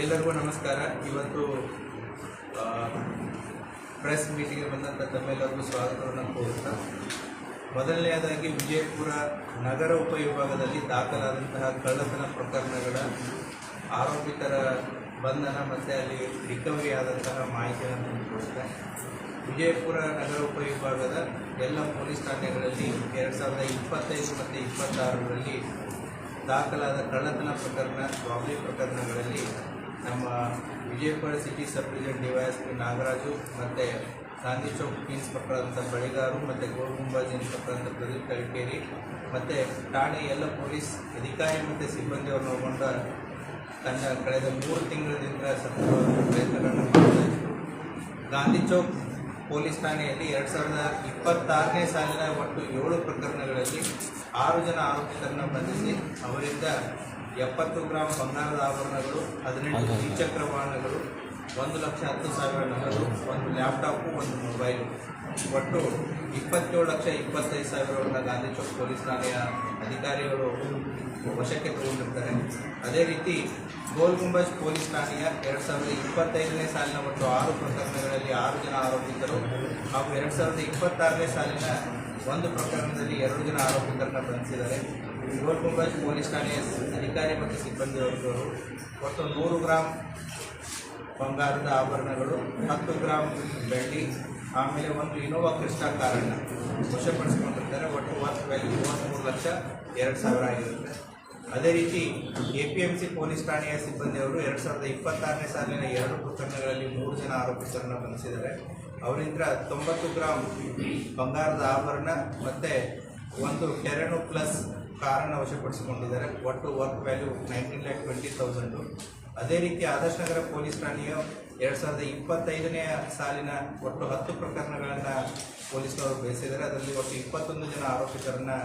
ಎಲ್ಲರಿಗೂ ನಮಸ್ಕಾರ. ಇವತ್ತು ಪ್ರೆಸ್ ಮೀಟಿಂಗ್ಗೆ ಬಂದಂಥ ತಮ್ಮೆಲ್ಲರಿಗೂ ಸ್ವಾಗತವನ್ನು ಕೋರುತ್ತಾ, ಮೊದಲನೆಯದಾಗಿ ವಿಜಯಪುರ ನಗರ ಉಪವಿಭಾಗದಲ್ಲಿ ದಾಖಲಾದಂತಹ ಕಳ್ಳತನ ಪ್ರಕರಣಗಳ ಆರೋಪಿತರ ಬಂಧನ ಮತ್ತು ಅಲ್ಲಿ ರಿಕವರಿ ಆದಂತಹ ಮಾಹಿತಿಯನ್ನು ತಂದುಕೊಡುತ್ತೆ. ವಿಜಯಪುರ ನಗರ ಉಪವಿಭಾಗದ ಎಲ್ಲ ಪೊಲೀಸ್ ಠಾಣೆಗಳಲ್ಲಿ 2025 ಮತ್ತು 26ರಲ್ಲಿ ದಾಖಲಾದ ಕಳ್ಳತನ ಪ್ರಕರಣ, ರಾಬರಿ ಪ್ರಕರಣಗಳಲ್ಲಿ ನಮ್ಮ Vijayapura city sub division DYSP Nagaraju ಮತ್ತು ಗಾಂಧಿ ಚೌಕ್ ಇನ್ಸ್ಪೆಕ್ಟರ್ ಅಂತ ಬಳಿಗಾರು ಮತ್ತು ಗೋಲ್ ಗುಂಬಾಜ್ ಇನ್ಸ್ಪೆಕ್ಟರ್ ಅಂತ ಪ್ರದೀಪ್ ತಳಿಕೇರಿ ಮತ್ತು ಠಾಣೆ ಎಲ್ಲ ಪೊಲೀಸ್ ಅಧಿಕಾರಿ ಮತ್ತು ಸಿಬ್ಬಂದಿಯವರನ್ನು ಒಳಗೊಂಡ ತಂಡ ಕಳೆದ 3 ತಿಂಗಳಿಂದ ಸತತವಾದ ಪ್ರಯತ್ನಗಳನ್ನು ಮಾಡ್ತಾ ಇತ್ತು. ಗಾಂಧಿ ಚೌಕ್ ಪೊಲೀಸ್ ಠಾಣೆಯಲ್ಲಿ 2026ನೇ ಸಾಲಿನ ಒಟ್ಟು 7 ಪ್ರಕರಣಗಳಲ್ಲಿ 6 ಜನ ಆರೋಪಿತರನ್ನು ಬಂಧಿಸಿ ಅವರಿಂದ 70 ಗ್ರಾಂ ಬಂಗಾರದ ಆಭರಣಗಳು, 18 ದ್ವಿಚಕ್ರ ವಾಹನಗಳು, 1,10,000 ನಗದು, 1 ಲ್ಯಾಪ್ಟಾಪು, 1 ಮೊಬೈಲು, ಒಟ್ಟು 27,25,000 ಗಾಂಧಿ ಚೌಕ್ ಪೊಲೀಸ್ ಠಾಣೆಯ ಅಧಿಕಾರಿಗಳು ವಶಕ್ಕೆ ತಗೊಂಡಿರ್ತಾರೆ. ಅದೇ ರೀತಿ ಗೋಲ್ ಗುಂಬಜ್ ಪೊಲೀಸ್ ಠಾಣೆಯ 2025ನೇ ಸಾಲಿನ ಒಟ್ಟು 6 ಪ್ರಕರಣಗಳಲ್ಲಿ 6 ಜನ ಆರೋಪಿತರು ಹಾಗೂ 2026ನೇ ಸಾಲಿನ 1 ಪ್ರಕರಣದಲ್ಲಿ 2 ಜನ ಆರೋಪಿತರನ್ನು ಬಂಧಿಸಿದ್ದಾರೆ. ಗೋಲ್ ಗುಂಬಜ್ ಪೊಲೀಸ್ ಠಾಣೆಯ ಅಧಿಕಾರಿ ಮತ್ತು ಸಿಬ್ಬಂದಿ ವರ್ಗದವರು ಒಟ್ಟು 100 ಗ್ರಾಂ ಬಂಗಾರದ ಆಭರಣಗಳು, 10 ಗ್ರಾಂ ಬೆಳ್ಳಿ, ಆಮೇಲೆ 1 ಇನೋವಾ ಕ್ರಿಸ್ಟಾ ಕಾರನ್ನು ವಶಪಡಿಸಿಕೊಂಡಿರ್ತಾರೆ. ಒಟ್ಟು ವರ್ತ್ ವ್ಯಾಲ್ಯೂ 33,02,000 ಆಗಿರುತ್ತೆ. ಅದೇ ರೀತಿ APMC ಪೊಲೀಸ್ ಠಾಣೆಯ ಸಿಬ್ಬಂದಿಯವರು 2026ನೇ ಸಾಲಿನ 2 ಪ್ರಕರಣಗಳಲ್ಲಿ 3 ಜನ ಆರೋಪಿತರನ್ನು ಬಂಧಿಸಿದ್ದಾರೆ. ಅವರಿಂದ 90 ಗ್ರಾಂ ಬಂಗಾರದ ಆಭರಣ ಮತ್ತು 1 ಟೆರೆನೋ ಪ್ಲಸ್ ಕಾರನ್ನು ವಶಪಡಿಸಿಕೊಂಡಿದ್ದಾರೆ. ಒಟ್ಟು ವರ್ಕ್ ವ್ಯಾಲ್ಯೂ 19,20,000. ಅದೇ ರೀತಿ ಆದರ್ಶ ನಗರ ಪೊಲೀಸ್ ಠಾಣೆಯ 2025ನೇ ಸಾಲಿನ ಒಟ್ಟು 10 ಪ್ರಕರಣಗಳನ್ನು ಪೊಲೀಸರು ಬೇಯಿಸಿದ್ದಾರೆ. ಅದರಲ್ಲಿ ಒಟ್ಟು 21 ಜನ ಆರೋಪಿತರನ್ನು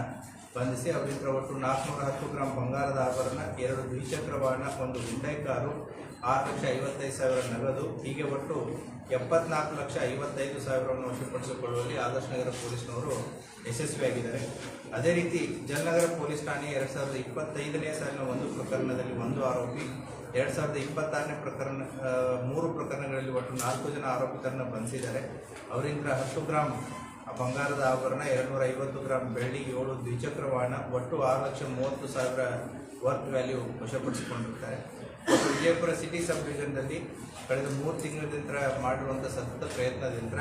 ಬಂಧಿಸಿ ಅವರಿಂದ ಒಟ್ಟು 410 ಗ್ರಾಂ ಬಂಗಾರದ ಆಭರಣ, 2 ದ್ವಿಚಕ್ರ ವಾಹನ, 1 ಹುಂಡೈ ಕಾರು, 6,55,000 ನಗದು, ಹೀಗೆ ಒಟ್ಟು 74,55,000 ವಶಪಡಿಸಿಕೊಳ್ಳುವಲ್ಲಿ ಆದರ್ಶ ನಗರ ಪೊಲೀಸ್ನವರು ಯಶಸ್ವಿಯಾಗಿದ್ದಾರೆ. ಅದೇ ರೀತಿ ಜಲನಗರ ಪೊಲೀಸ್ ಠಾಣೆಯ 2025ನೇ ಸಾಲಿನ 1 ಪ್ರಕರಣದಲ್ಲಿ 1 ಆರೋಪಿ, 2026ನೇ ಪ್ರಕರಣ 3 ಪ್ರಕರಣಗಳಲ್ಲಿ ಒಟ್ಟು 4 ಜನ ಆರೋಪಿತರನ್ನು ಬಂಧಿಸಿದ್ದಾರೆ. ಅವರಿಂದ 10 ಗ್ರಾಂ ಬಂಗಾರದ ಆಭರಣ, 250 ಗ್ರಾಂ ಬೆಳ್ಳಿ, 7 ದ್ವಿಚಕ್ರ ವಾಹನ, ಒಟ್ಟು 6,30,000 ವರ್ತ್ ವ್ಯಾಲ್ಯೂ ವಶಪಡಿಸಿಕೊಂಡಿರ್ತಾರೆ. ಮತ್ತು ವಿಜಯಪುರ ಸಿಟಿ ಸಬ್ ಡಿವಿಷನ್ನಲ್ಲಿ ಕಳೆದ 3 ತಿಂಗಳಿಂದ ಮಾಡಿರುವಂಥ ಸತತ ಪ್ರಯತ್ನದಿಂದ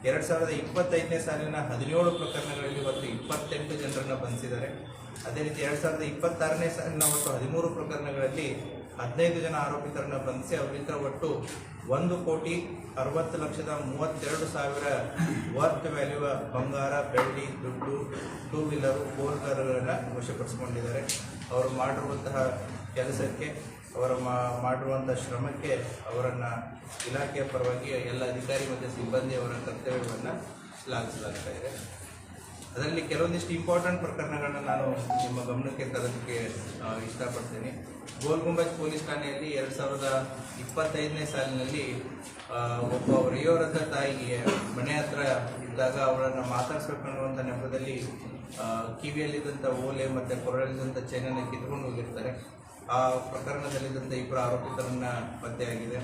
2025ನೇ ಸಾಲಿನ 17 ಪ್ರಕರಣಗಳಲ್ಲಿ ಒಟ್ಟು 28 ಜನರನ್ನು ಬಂಧಿಸಿದ್ದಾರೆ. ಅದೇ ರೀತಿ 2026ನೇ ಸಾಲಿನ ಒಟ್ಟು 13 ಪ್ರಕರಣಗಳಲ್ಲಿ 15 ಜನ ಆರೋಪಿತರನ್ನು ಬಂಧಿಸಿ ಅವರಿಂದ ಒಟ್ಟು 1,60,32,000 ವರ್ತ್ ವ್ಯಾಲ್ಯೂ ಬಂಗಾರ, ಬೆಳ್ಳಿ, ದುಡ್ಡು, 2 ವೀಲರು, 4 ಕಾರುಗಳನ್ನು ವಶಪಡಿಸಿಕೊಂಡಿದ್ದಾರೆ. ಅವರು ಮಾಡಿರುವಂತಹ ಕೆಲಸಕ್ಕೆ, ಅವರ ಮಾಡಿರುವಂಥ ಶ್ರಮಕ್ಕೆ ಅವರನ್ನು ಇಲಾಖೆಯ ಪರವಾಗಿ ಎಲ್ಲ ಅಧಿಕಾರಿ ಮತ್ತು ಸಿಬ್ಬಂದಿಯವರ ಕರ್ತವ್ಯವನ್ನು ಶ್ಲಾಘಿಸಲಾಗ್ತಾ ಇದೆ. ಅದರಲ್ಲಿ ಕೆಲವೊಂದಿಷ್ಟು ಇಂಪಾರ್ಟೆಂಟ್ ಪ್ರಕರಣಗಳನ್ನು ನಾನು ನಿಮ್ಮ ಗಮನಕ್ಕೆ ತರೋದಕ್ಕೆ ಇಷ್ಟಪಡ್ತೀನಿ. ಗೋಲ್ ಗುಂಬಜ್ ಪೊಲೀಸ್ ಠಾಣೆಯಲ್ಲಿ 2025ನೇ ಸಾಲಿನಲ್ಲಿ ಒಬ್ಬ ವಯೋವೃದ್ಧ ತಾಯಿಗೆ ಮನೆ ಹತ್ರ ಇದ್ದಾಗ ಅವರನ್ನು ಮಾತಾಡಿಸ್ಬೇಕನ್ನುವಂಥ ನೆಪದಲ್ಲಿ ಕಿವಿಯಲ್ಲಿದ್ದಂಥ ಓಲೆ ಮತ್ತು ಕೊರಳಲ್ಲಿದ್ದಂಥ ಚೈನನ್ನು ಕಿತ್ಕೊಂಡು ಹೋಗಿರ್ತಾರೆ. ಆ ಪ್ರಕರಣದಲ್ಲಿದ್ದಂಥ 2 ಆರೋಪಿತರನ್ನು ಪತ್ತೆಯಾಗಿದೆ.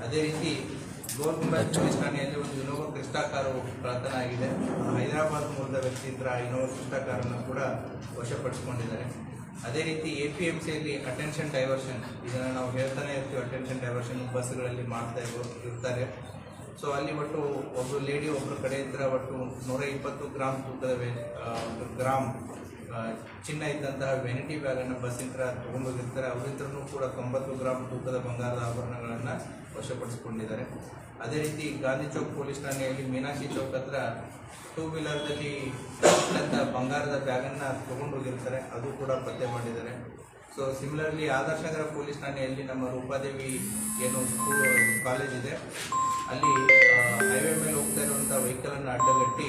ಅದೇ ರೀತಿ ಗೋಲ್ ಗುಂಬಜ್ ಪೊಲೀಸ್ ಠಾಣೆಯಲ್ಲಿ 1 ಇನೋವಾ ಕ್ರಿಸ್ಟಾ ಕಾರು ಕಳ್ಳತನ ಆಗಿದೆ. ಹೈದರಾಬಾದ್ ಮೂಲದ ವ್ಯಕ್ತಿಯಿಂದ ಇನೋವಾ ಕ್ರಿಸ್ಟಾ ಕಾರನ್ನು ಕೂಡ ವಶಪಡಿಸಿಕೊಂಡಿದ್ದಾರೆ. ಅದೇ ರೀತಿ APMCಯಲ್ಲಿ ಅಟೆನ್ಷನ್ ಡೈವರ್ಷನ್, ಇದನ್ನು ನಾವು ಹೇಳ್ತಾನೆ ಇರ್ತೀವಿ, ಅಟೆನ್ಷನ್ ಡೈವರ್ಷನ್ ಬಸ್ಗಳಲ್ಲಿ ಮಾಡ್ತಾ ಇರ್ತಾರೆ. ಸೊ ಅಲ್ಲಿ ಒಟ್ಟು ಒಬ್ಬರು ಲೇಡಿ ಒಬ್ಬರ ಕಡೆಯಿಂದ ಒಟ್ಟು 120 ಗ್ರಾಂ ತೂಕದ ಗ್ರಾಮ್ ಚಿನ್ನ ಇದ್ದಂತಹ ವೆನಿಟಿ ಬ್ಯಾಗನ್ನು ಬಸ್ಸಿಂದ ತೊಗೊಂಡೋಗಿರ್ತಾರೆ. ಅವರಿಂದಲೂ ಕೂಡ 90 ಗ್ರಾಂ ತೂಕದ ಬಂಗಾರದ ಆಭರಣಗಳನ್ನು ವಶಪಡಿಸಿಕೊಂಡಿದ್ದಾರೆ. ಅದೇ ರೀತಿ ಗಾಂಧಿ ಚೌಕ್ ಪೊಲೀಸ್ ಠಾಣೆಯಲ್ಲಿ ಮೀನಾಕ್ಷಿ ಚೌಕ್ ಹತ್ರ 2 ವೀಲರ್ದಲ್ಲಿ ಇದ್ದಂಥ ಬಂಗಾರದ ಬ್ಯಾಗನ್ನು ತೊಗೊಂಡೋಗಿರ್ತಾರೆ, ಅದು ಕೂಡ ಪತ್ತೆ ಮಾಡಿದ್ದಾರೆ. ಸೊ ಸಿಮಿಲರ್ಲಿ ಆದರ್ಶ ನಗರ ಪೊಲೀಸ್ ಠಾಣೆಯಲ್ಲಿ ನಮ್ಮ ರೂಪಾದೇವಿ ಏನು ಕಾಲೇಜ್ ಇದೆ, ಅಲ್ಲಿ ಹೈವೇ ಮೇಲೆ ಹೋಗ್ತಾ ಇರುವಂಥ ವೆಹಿಕಲನ್ನು ಅಡ್ಡಗಟ್ಟಿ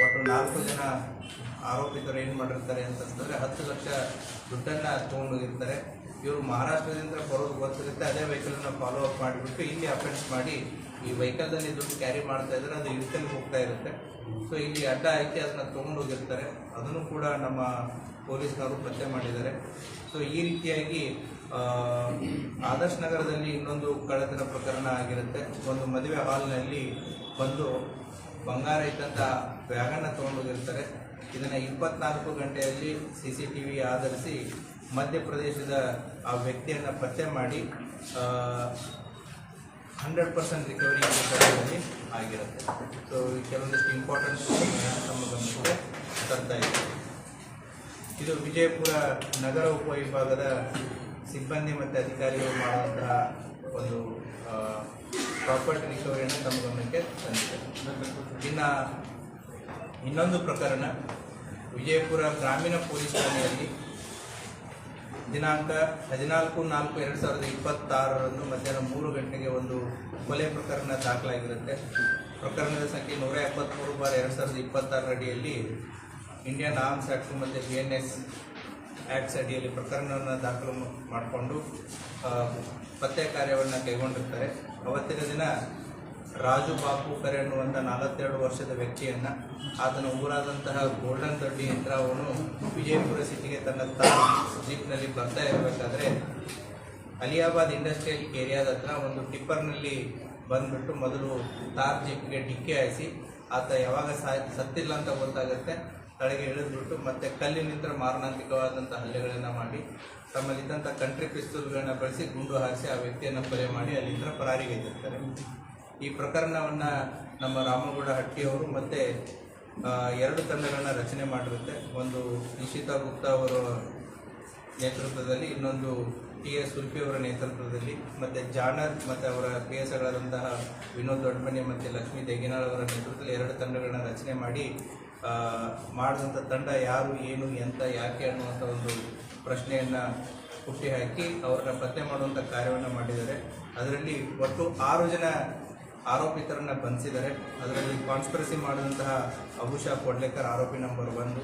ಒಟ್ಟು 4 ಜನ ಆರೋಪಿತರು ಏನು ಮಾಡಿರ್ತಾರೆ ಅಂತಂದರೆ 10 ಲಕ್ಷ ದುಡ್ಡನ್ನು ತೊಗೊಂಡೋಗಿರ್ತಾರೆ. ಇವರು ಮಹಾರಾಷ್ಟ್ರದಿಂದ ಬರೋದು ಗೊತ್ತಿರುತ್ತೆ, ಅದೇ ವೆಹಿಕಲನ್ನು ಫಾಲೋ ಅಪ್ ಮಾಡಿಬಿಟ್ಟು ಇಲ್ಲಿ ಅಫೆನ್ಸ್ ಮಾಡಿ ಈ ವೆಹಿಕಲ್ದಲ್ಲಿ ದುಡ್ಡು ಕ್ಯಾರಿ ಮಾಡ್ತಾ ಇದ್ದಾರೆ, ಅದು ಇರುತ್ತಲ್ಲಿ ಹೋಗ್ತಾ ಇರುತ್ತೆ. ಸೊ ಇಲ್ಲಿ ಅಡ್ಡ ಹಾಕಿ ಅದನ್ನು ತೊಗೊಂಡೋಗಿರ್ತಾರೆ, ಅದನ್ನು ಕೂಡ ನಮ್ಮ ಪೊಲೀಸ್ನವರು ಪತ್ತೆ ಮಾಡಿದ್ದಾರೆ. ಸೊ ಈ ರೀತಿಯಾಗಿ ಆದರ್ಶ್ ನಗರದಲ್ಲಿ ಇನ್ನೊಂದು ಕಳ್ಳತನ ಪ್ರಕರಣ ಆಗಿರುತ್ತೆ. ಒಂದು ಮದುವೆ ಹಾಲ್ನಲ್ಲಿ ಬಂದು ಬಂಗಾರ ಇದ್ದಂಥ ಬ್ಯಾಗನ್ನು ತೊಗೊಂಡೋಗಿರ್ತಾರೆ. ಇದನ್ನು 24 ಗಂಟೆಯಲ್ಲಿ CCTV ಆಧರಿಸಿ ಮಧ್ಯಪ್ರದೇಶದ ಆ ವ್ಯಕ್ತಿಯನ್ನು ಪತ್ತೆ ಮಾಡಿ 100% ರಿಕವರಿ ಪ್ರಕರಣದಲ್ಲಿ ಆಗಿರುತ್ತೆ. ಸೊ ಕೆಲವೊಂದಿಷ್ಟು ಇಂಪಾರ್ಟೆಂಟ್ ನಮ್ಮ ಗಮನಕ್ಕೆ ತರ್ತಾ ಇದೆ. ಇದು ವಿಜಯಪುರ ನಗರ ಉಪವಿಭಾಗದ ಸಿಬ್ಬಂದಿ ಮತ್ತು ಅಧಿಕಾರಿಗಳು ಮಾಡುವಂತಹ ಒಂದು ಪ್ರಾಪರ್ಟಿ ರಿಕವರಿಯನ್ನು ತಮ್ಮ ಗಮನಕ್ಕೆ ತಂದಿದೆ. ಇನ್ನು ಇನ್ನೊಂದು ಪ್ರಕರಣ ವಿಜಯಪುರ ಗ್ರಾಮೀಣ ಪೊಲೀಸ್ ಠಾಣೆಯಲ್ಲಿ ದಿನಾಂಕ 14/4/2026 ಮಧ್ಯಾಹ್ನ 3 ಗಂಟೆಗೆ ಒಂದು ಕೊಲೆ ಪ್ರಕರಣ ದಾಖಲಾಗಿರುತ್ತೆ. ಪ್ರಕರಣದ ಸಂಖ್ಯೆ 173/2026 ಅಡಿಯಲ್ಲಿ ಇಂಡಿಯನ್ ಆರ್ಮ್ಸ್ ಆ್ಯಕ್ಟ್ ಮತ್ತು BNS ಆ್ಯಕ್ಟ್ಸ್ ಅಡಿಯಲ್ಲಿ ಪ್ರಕರಣವನ್ನು ದಾಖಲು ಮಾಡಿಕೊಂಡು ಪತ್ತೆ ಕಾರ್ಯವನ್ನು ಕೈಗೊಂಡಿರ್ತಾರೆ. ಅವತ್ತಿನ ದಿನ ರಾಜು ಬಾಪುಕರೆ ಅನ್ನುವಂಥ 42 ವರ್ಷದ ವ್ಯಕ್ತಿಯನ್ನು ಆತನ ಊರಾದಂತಹ ಗೋಲ್ಡನ್ ದೊಡ್ಡಿ ಯಂತ್ರ ಅವನು ವಿಜಯಪುರ ಸಿಟಿಗೆ ತನ್ನ ಜೀಪ್ನಲ್ಲಿ ಬರ್ತಾ ಇರಬೇಕಾದ್ರೆ ಅಲಿಯಾಬಾದ್ ಇಂಡಸ್ಟ್ರಿಯಲ್ ಏರಿಯಾದ ಹತ್ರ ಒಂದು ಟಿಪ್ಪರ್ನಲ್ಲಿ ಬಂದುಬಿಟ್ಟು ಮೊದಲು ತಾರ್ ಜೀಪ್ಗೆ ಡಿಕ್ಕಿ ಹಾಯಿಸಿ ಆತ ಯಾವಾಗ ಸತ್ತಿಲ್ಲ ಅಂತ ಗೊತ್ತಾಗುತ್ತೆ ತಳಗೆ ಇಳಿದ್ಬಿಟ್ಟು ಮತ್ತೆ ಕಲ್ಲಿನಿಂದ ಮಾರಣಾಂತಿಕವಾದಂಥ ಹಲ್ಲೆಗಳನ್ನು ಮಾಡಿ ತಮ್ಮಲ್ಲಿದ್ದಂಥ ಕಂಟ್ರಿ ಪಿಸ್ತೂಲ್ಗಳನ್ನ ಬಳಸಿ ಗುಂಡು ಹಾರಿಸಿ ಆ ವ್ಯಕ್ತಿಯನ್ನು ಕೊಲೆ ಮಾಡಿ ಅಲ್ಲಿಂದ ಪರಾರಿಗೈದಿರ್ತಾರೆ. ಈ ಪ್ರಕರಣವನ್ನು ನಮ್ಮ ರಾಮಗೌಡ ಹಟ್ಟಿಯವರು ಮತ್ತು 2 ತಂಡಗಳನ್ನ ರಚನೆ ಮಾಡಿರುತ್ತೆ. ಒಂದು ನಿಶಿತಾ ಗುಪ್ತಾ ಅವರ ನೇತೃತ್ವದಲ್ಲಿ, ಇನ್ನೊಂದು TS ಸುಲ್ಫಿ ಅವರ ನೇತೃತ್ವದಲ್ಲಿ, ಮತ್ತು ಜಾನರ್ ಮತ್ತು ಅವರ PSಗಳಾದಂತಹ ವಿನೋದ್ ದೊಡ್ಡಮನಿ ಮತ್ತು ಲಕ್ಷ್ಮೀ ದೇಗಿನಾಳ್ ಅವರ ನೇತೃತ್ವದಲ್ಲಿ 2 ತಂಡಗಳನ್ನ ರಚನೆ ಮಾಡಿ ಮಾಡಿದಂಥ ತಂಡ ಯಾರು, ಏನು, ಎಂತ, ಯಾಕೆ ಅನ್ನುವಂಥ ಒಂದು ಪ್ರಶ್ನೆಯನ್ನು ಹುಟ್ಟಿ ಹಾಕಿ ಅವರನ್ನ ಪತ್ತೆ ಮಾಡುವಂಥ ಕಾರ್ಯವನ್ನು ಮಾಡಿದ್ದಾರೆ. ಅದರಲ್ಲಿ ಒಟ್ಟು 6 ಜನ ಆರೋಪಿತರನ್ನು ಬಂಧಿಸಿದ್ದಾರೆ. ಅದರಲ್ಲಿ ಕಾನ್ಸ್ಪಿರಸಿ ಮಾಡಿದಂತಹ ಅಬುಷಾ ಕೊಡ್ಲೇಕರ್ ಆರೋಪಿ ನಂಬರ್ 1.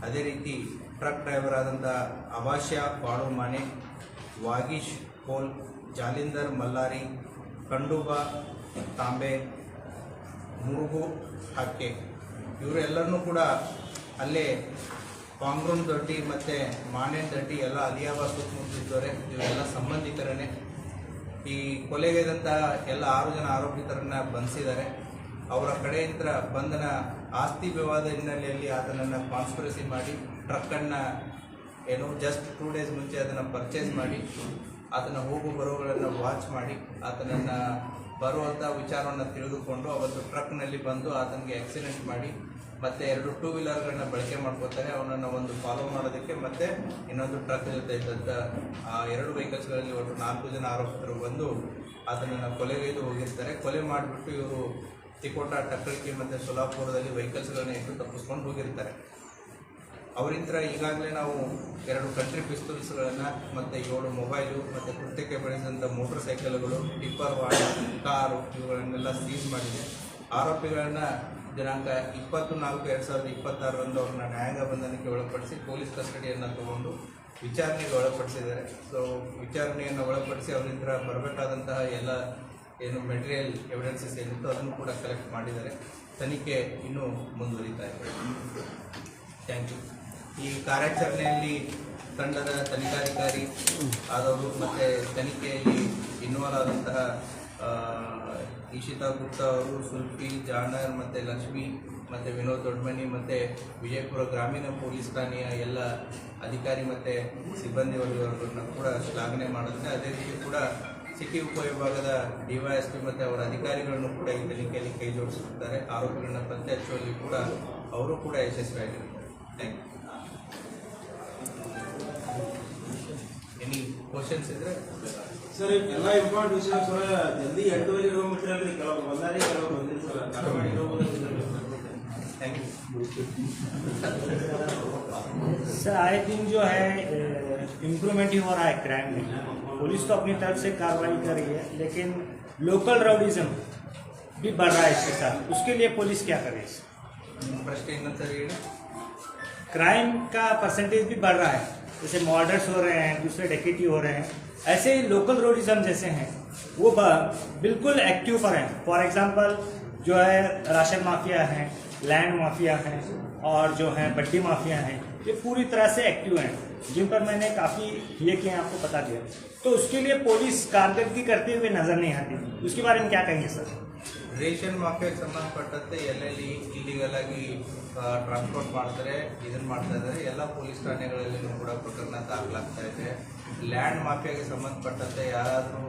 ಅದೇ ರೀತಿ ಟ್ರಕ್ ಡ್ರೈವರ್ ಆದಂಥ ಅಭಾಷ್ಯ ಬಾಡು ಮಾನೆ, ವಾಗೀಶ್ ಕೋಲ್, ಜಾಲಿಂದರ್ ಮಲ್ಲಾರಿ, ಕಂಡುಬಾ ತಾಂಬೆ, ಮುರುಗು ಹಕ್ಕೆ, ಇವರೆಲ್ಲರನ್ನೂ ಕೂಡ ಅಲ್ಲೇ ಕಾಂಗ್ರೂನ್ ದೊಡ್ಡಿ ಮತ್ತು ಮಾನೇನ್ ದೊಡ್ಡಿ ಎಲ್ಲ ಅಲಿಯಾಬಾದ್ ಸುತ್ತಮುತ್ತಲಿದ್ದವರೆ, ಇವರೆಲ್ಲ ಸಂಬಂಧಿಕರನ್ನೇ. ಈ ಕೊಲೆಗೈದಂತಹ ಎಲ್ಲ 6 ಜನ ಆರೋಪಿತರನ್ನು ಬಂಧಿಸಿದ್ದಾರೆ. ಅವರ ಕಡೆಯಿಂದ ಬಂಧನ ಆಸ್ತಿ ವಿವಾದ ಹಿನ್ನೆಲೆಯಲ್ಲಿ ಆತನನ್ನು ಕಾನ್ಸ್ಪಿರಸಿ ಮಾಡಿ ಟ್ರಕ್ಕನ್ನು ಜಸ್ಟ್ 2 ಡೇಸ್ ಮುಂಚೆ ಅದನ್ನು ಪರ್ಚೇಸ್ ಮಾಡಿ ಆತನ ಹೋಗು ಬರೋಗಳನ್ನು ವಾಚ್ ಮಾಡಿ ಆತನನ್ನು ಬರುವಂಥ ವಿಚಾರವನ್ನು ತಿಳಿದುಕೊಂಡು ಅವತ್ತು ಟ್ರಕ್ನಲ್ಲಿ ಬಂದು ಆತನಿಗೆ ಆಕ್ಸಿಡೆಂಟ್ ಮಾಡಿ ಮತ್ತು 2 ಟೂ ವೀಲರ್ಗಳನ್ನ ಬಳಕೆ ಮಾಡ್ಕೋತಾರೆ. ಅವನನ್ನು ಒಂದು ಫಾಲೋ ಮಾಡೋದಕ್ಕೆ ಮತ್ತು ಇನ್ನೊಂದು ಟ್ರಕ್ ಜೊತೆ ಇದ್ದಂಥ ಆ 2 ವೆಹಿಕಲ್ಸ್ಗಳಲ್ಲಿ ಒಟ್ಟು 4 ಜನ ಆರೋಪಿತರು ಬಂದು ಆತನನ್ನು ಕೊಲೆಗೈದು ಹೋಗಿರ್ತಾರೆ. ಕೊಲೆ ಮಾಡಿಬಿಟ್ಟು ಇವರು ತಿಕೋಟ, ಟಕ್ಕಳಿಕೆ ಮತ್ತು ಸೋಲಾಪುರದಲ್ಲಿ ವೆಹಿಕಲ್ಸ್ಗಳನ್ನ ಇಟ್ಟು ತಪ್ಪಿಸ್ಕೊಂಡು ಹೋಗಿರ್ತಾರೆ. ಅವರಿಂದ ಈಗಾಗಲೇ ನಾವು 2 ಕಂಟ್ರಿ ಪಿಸ್ತೂಲ್ಸ್ಗಳನ್ನು ಮತ್ತು 7 ಮೊಬೈಲು ಮತ್ತು ಕೃತ್ಯಕ್ಕೆ ಬಳಸಿದಂಥ ಮೋಟರ್ ಸೈಕಲ್ಗಳು, ಟಿಪ್ಪರ್ ವಾಹನ, ಕಾರು ಇವುಗಳನ್ನೆಲ್ಲ ಸೀಸ್ ಮಾಡಿದೆ. ಆರೋಪಿಗಳನ್ನು ದಿನಾಂಕ 20/4/2026 ಅವ್ರನ್ನ ನ್ಯಾಯಾಂಗ ಬಂಧನಕ್ಕೆ ಒಳಪಡಿಸಿ ಪೊಲೀಸ್ ಕಸ್ಟಡಿಯನ್ನು ತಗೊಂಡು ವಿಚಾರಣೆಗೆ ಒಳಪಡಿಸಿದ್ದಾರೆ. ಸೊ ವಿಚಾರಣೆಯನ್ನು ಒಳಪಡಿಸಿ ಅವರಿಂದ ಬರಬೇಕಾದಂತಹ ಎಲ್ಲ ಏನು ಮೆಟೀರಿಯಲ್ ಎವಿಡೆನ್ಸಸ್ ಏನಿತ್ತು ಅದನ್ನು ಕೂಡ ಕಲೆಕ್ಟ್ ಮಾಡಿದ್ದಾರೆ. ತನಿಖೆ ಇನ್ನೂ ಮುಂದುವರಿತಾ ಇದೆ. Thank you. ಈ ಕಾರ್ಯಾಚರಣೆಯಲ್ಲಿ ತಂಡದ ತನಿಖಾಧಿಕಾರಿ ಆದವರು ಮತ್ತು ತನಿಖೆಯಲ್ಲಿ ಇನ್ವಾಲ್ವ್ ಆದಂತಹ ಇಶಿತಾ ಗುಪ್ತಾ ಅವರು, ಸುಲ್ಫಿ, ಜಾನರ್ ಮತ್ತು ಲಕ್ಷ್ಮಿ ಮತ್ತು ವಿನೋದ್ ದೊಡ್ಡಮನಿ ಮತ್ತು ವಿಜಯಪುರ ಗ್ರಾಮೀಣ ಪೊಲೀಸ್ ಠಾಣೆಯ ಎಲ್ಲ ಅಧಿಕಾರಿ ಮತ್ತು ಸಿಬ್ಬಂದಿ ವರ್ಗವನ್ನು ಕೂಡ ಶ್ಲಾಘನೆ ಮಾಡುತ್ತೆ. ಅದೇ ರೀತಿ ಕೂಡ ಸಿಟಿ ಉಪವಿಭಾಗದ DYSP ಮತ್ತು ಅವರ ಅಧಿಕಾರಿಗಳನ್ನು ಕೂಡ ಈ ತನಿಖೆಯಲ್ಲಿ ಕೈ ಜೋಡಿಸುತ್ತಾರೆ. ಆರೋಪಿಗಳನ್ನ ಪತ್ತೆ ಹಚ್ಚುವಲ್ಲಿ ಕೂಡ ಅವರು ಕೂಡ ಯಶಸ್ವಿಯಾಗಿರುತ್ತಾರೆ. Thank you. ಎನಿ ಕ್ವಶನ್ಸ್ ಇದ್ರೆ ಸರ್, ಎಲ್ಲ ಇಂಪಾರ್ಟೆಂಟ್ ವಿಷಯ ಸರ್ ಜಲ್ದಿ 8 ಕಿಲೋಮೀಟರ್ ಅಲ್ಲಿ ಕೆಲವರು ಬಂದಾರೆ, ಕೆಲವರು ಬಂದಿಲ್ಲ ಸರ್. Thank you sir. आए दिन जो है इम्प्रूवमेंट ही हो रहा है क्राइम में। पुलिस तो अपनी तरफ से कार्रवाई कर रही है, लेकिन लोकल राउडिज्म भी बढ़ रहा है इसके साथ। उसके लिए पुलिस क्या करे? प्रश्न सर, क्राइम का परसेंटेज भी बढ़ रहा है, जैसे मर्डर्स हो रहे हैं, दूसरे डकैती हो रहे हैं, ऐसे ही लोकल राउडिज्म जैसे हैं वो बिल्कुल एक्टिव पर हैं। फॉर एग्जांपल जो है राशन माफिया हैं, लैंड माफिया हैं और जो हैं बड्डी माफिया हैं, ये पूरी तरह से एक्टिव हैं, जिन पर मैंने काफ़ी ये किए आपको बता दिया। तो उसके लिए पुलिस कारकर्दगी करते हुए नज़र नहीं आती, उसके बारे में क्या कहेंगे सर? ರೇಷನ್ ಮಾಫಿಯಾಗೆ ಸಂಬಂಧಪಟ್ಟಂತೆ ಎಲ್ಲೆಲ್ಲಿ ಇಲ್ಲಿಗಲ್ ಆಗಿ ಟ್ರಾನ್ಸ್ಪೋರ್ಟ್ ಮಾಡ್ತಾರೆ, ಇದನ್ನು ಮಾಡ್ತಾ ಇದ್ದಾರೆ, ಎಲ್ಲ ಪೊಲೀಸ್ ಠಾಣೆಗಳಲ್ಲಿಯೂ ಕೂಡ ಪ್ರಕರಣ ದಾಖಲಾಗ್ತಾ ಇದೆ. ಲ್ಯಾಂಡ್ ಮಾಫಿಯಾಗೆ ಸಂಬಂಧಪಟ್ಟಂತೆ ಯಾರಾದರೂ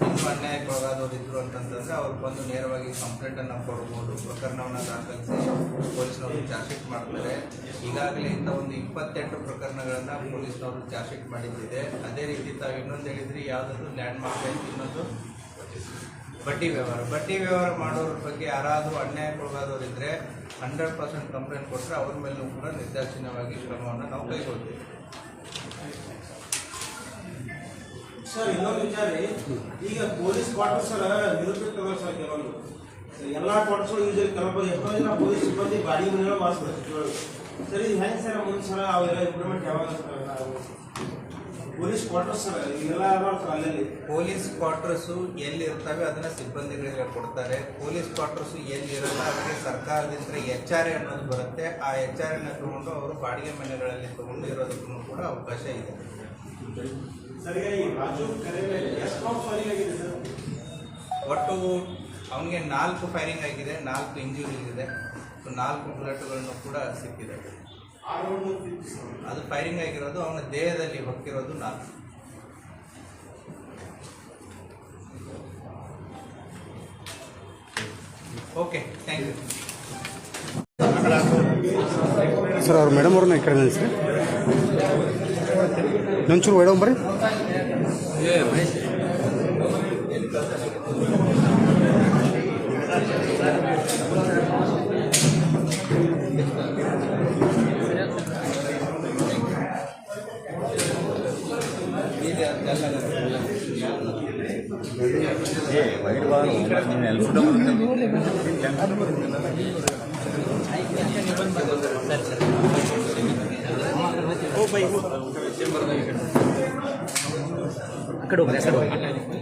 ಇನ್ನೂ ಅನ್ಯಾಯಕ್ಕೊಳಗಾದವರು ಇದ್ರು ಅಂತಂತಂದರೆ ಅವ್ರು ಬಂದು ನೇರವಾಗಿ ಕಂಪ್ಲೇಂಟನ್ನು ಕೊಡ್ಬೋದು, ಪ್ರಕರಣವನ್ನು ದಾಖಲಿಸಿ ಪೊಲೀಸ್ನವರು ಚಾರ್ಜ್ ಶೀಟ್ ಮಾಡ್ತಾರೆ. ಈಗಾಗಲೇ ಇಂಥ ಒಂದು 28 ಪ್ರಕರಣಗಳನ್ನು ಪೊಲೀಸ್ನವರು ಚಾರ್ಜ್ ಶೀಟ್ ಮಾಡಿದ್ದಿದೆ. ಅದೇ ರೀತಿ ತಾವು ಇನ್ನೊಂದು ಹೇಳಿದ್ರಿ, ಯಾವುದಾದ್ರು ಲ್ಯಾಂಡ್ ಮಾಫಿಯಾ, ಇನ್ನೊಂದು ಬಡ್ಡಿ ವ್ಯವಹಾರ ಮಾಡೋರ ಬಗ್ಗೆ ಯಾರಾದರೂ ಅನ್ಯಾಯಕ್ಕೊಳಗಾದವರು ಇದ್ದರೆ 100% ಕಂಪ್ಲೇಂಟ್ ಕೊಟ್ಟರೆ ಅವ್ರ ಮೇಲೂ ಕೂಡ ನಿರ್ದಾಕ್ಷಿಣ್ಯವಾಗಿ ಕ್ರಮವನ್ನು ನಾವು ಕೈಗೊಳ್ತೀವಿ. ಸರ್ ಇನ್ನೊಂದು ವಿಚಾರ ರೀ, ಈಗ ಪೊಲೀಸ್ ಕ್ವಾರ್ಟರ್ಸ್ ಸರ್ ನಿರುಪಯುಕ್ತ ಸರ್ ಕೆಲವೊಂದು ಎಲ್ಲ ಕ್ವಾರ್ಟರ್ಸ್ಗಳು ಯೂಸ್ ಕೆಲವೊಬ್ಬ ಎಷ್ಟೋ ಜನ ಪೊಲೀಸ್ ಸಿಬ್ಬಂದಿ ಬಾಡಿ ಮನೆಯೊಳಗೆ ವಾಸಿಸ್ತಾರೆ ಸರ್. ಇದು ಹೆಂಗೆ ಸರ್ ಮುಂದೆ ಸರ್ ಅವೆಲ್ಲ ಇಂಪ್ರೂವ್ಮೆಂಟ್ ಯಾವಾಗ ಪೊಲೀಸ್ ಕ್ವಾರ್ಟರ್ಸ್ ಸರ್ ಇವೆಲ್ಲ ಅಲ್ಲಲ್ಲಿ ಪೊಲೀಸ್ ಕ್ವಾರ್ಟರ್ಸು ಎಲ್ಲಿ ಇರ್ತವೆ ಅದನ್ನು ಸಿಬ್ಬಂದಿಗಳಿಗೆ ಕೊಡ್ತಾರೆ. ಪೊಲೀಸ್ ಕ್ವಾರ್ಟರ್ಸು ಎಲ್ಲಿ ಇರಲ್ಲ ಅದಕ್ಕೆ ಸರ್ಕಾರದಿಂದ HR ಅನ್ನೋದು ಬರುತ್ತೆ. ಆ HR ಅನ್ನು ತಗೊಂಡು ಅವರು ಬಾಡಿಗೆ ಮನೆಗಳಲ್ಲಿ ತಗೊಂಡು ಇರೋದಕ್ಕೂ ಕೂಡ ಅವಕಾಶ ಇದೆ. ಸರ್ ಈಗ ಈ ರಾಜು ಕರೆ ಮೇಲೆ ಎಷ್ಟು ರೌಂಡ್ ಫೈರಿಂಗ್ ಆಗಿದೆ ಸರ್? ಒಟ್ಟು ಅವನಿಗೆ 4 ಫೈರಿಂಗ್ ಆಗಿದೆ, 4 ಇಂಜುರೀಸ್ ಇದೆ, 4 ಬುಲೆಟ್ಗಳನ್ನು ಕೂಡ ಸಿಕ್ಕಿದೆ. ಅದು ಫೈರಿಂಗ್ ಆಗಿರೋದು ಅವನ ದೇಹದಲ್ಲಿ ಹೊಕ್ಕಿರೋದು 4. Okay, thank you sir. ಅವ್ರು ಮೇಡಮ್ ಅವ್ರನ್ನ ಈ ಕಡೆ ನಿಲ್ಲಿಸ್ರಿ, ಒಂಚೂರು ಮೇಡಮ್ ಬರ್ರಿ.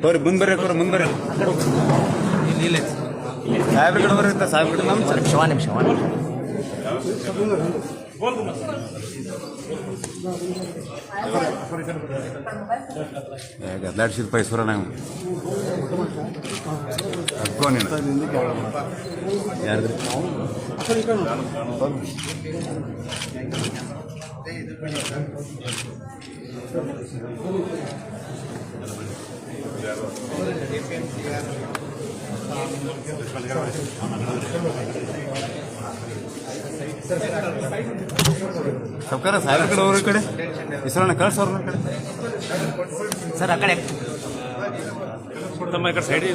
ತೋರಿ ಮುಂದೆ ಬರ್ರಿ, ಮುಂದೆ ಬರ್ರಿ. ಸಾಹೇಬ್ರ ಕಡೆ ಬರ್ರಿ, ಸಾಹೇಬ್ರ ಕಡೆ ನಮ್ಮ ನಿಮಿಷ ಗದ್ಲಾಡ್ಸಿದ ಪೈಸೂರ ನಾವು ಯಾರ್ದ್ರಿ ಸಬ್ಕಾರ ಸಾಹೇಬ್ರ ಕಡೆ ಅವ್ರ ಕಡೆ ಹೆಸರನ್ನ ಕಳ್ಸೋರ್ನ ಕಡೆ ಸರ್ ಆ ಕಡೆ ತಮ್ಮ ಕಡೆ ಸೈಡ್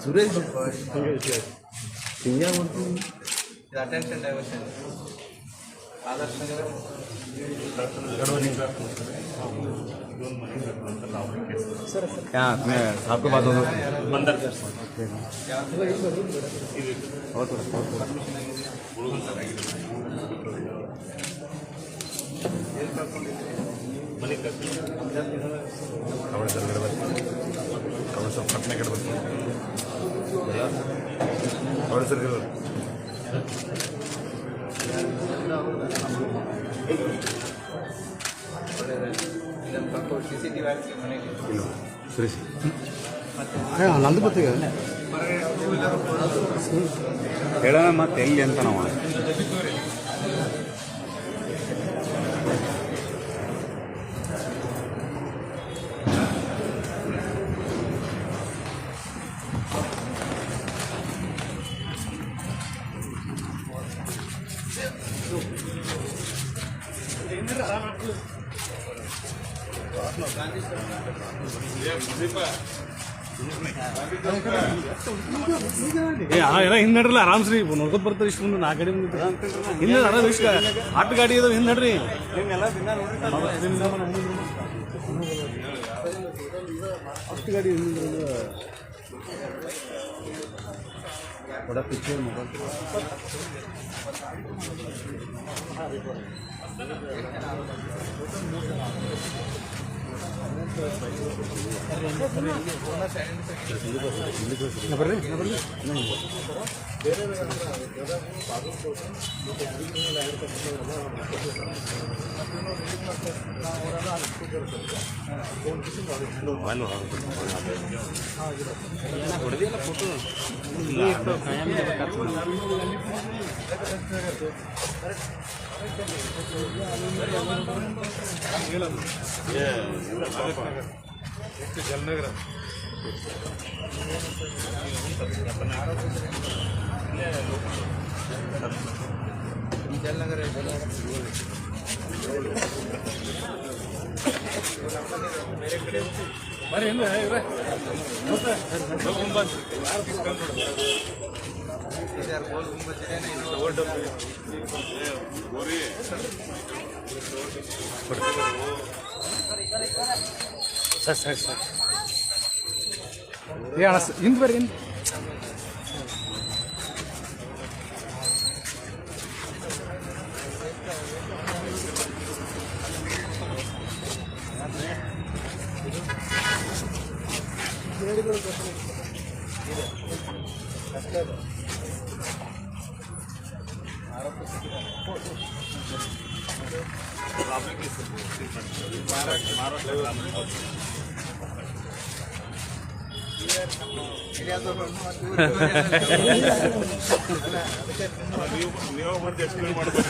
ಸುರೇಶ್ ಅಟೆನ್ಷನ್ ಡೈವರ್ಷನ್ ಆದರ್ಶ ನಗರ आपके बात हो पटने कಡೆ सर CCTV ಹಾಕಿ ಮನೆಗೆ ಸುರೇಶ್ ನಂದು ಗೊತ್ತಿಗೆ ಹೇಳೋಣ ಮತ್ತೆ ಎಲ್ಲಿ ಅಂತ ನಾವು ಹಿಂದಡ್ರಲ್ಲ ಆರಾಮ್ಸ್ರಿ ನೋಡ್ಕೊತ ಬರ್ತಾರೆ. ಇಷ್ಟು ಮುಂದೆ 4 ಗಾಡಿ ಹಿಂದೆ ಅದ ಇಷ್ಟ 8 ಗಾಡಿ ಇದಾವೆ ಹಿಂದಡ್ರಿ. ಅಷ್ಟು ಗಾಡಿ ಬಡ ಪಿಕ್ಚರ್ ಮೊಬೈಲ್ ಜಲನಗರ ಬೇರೆ ಕಡೆ ಸರ್ ಏ ಅಣ್ಣ ಹಿಂದೆ ಬರ್ರಿ ಹಿಂದೆ ನೀವು ಮತ್ತೆ ಎಕ್ಸ್ಪ್ಲೇನ್ ಮಾಡ್ಬೇಕು.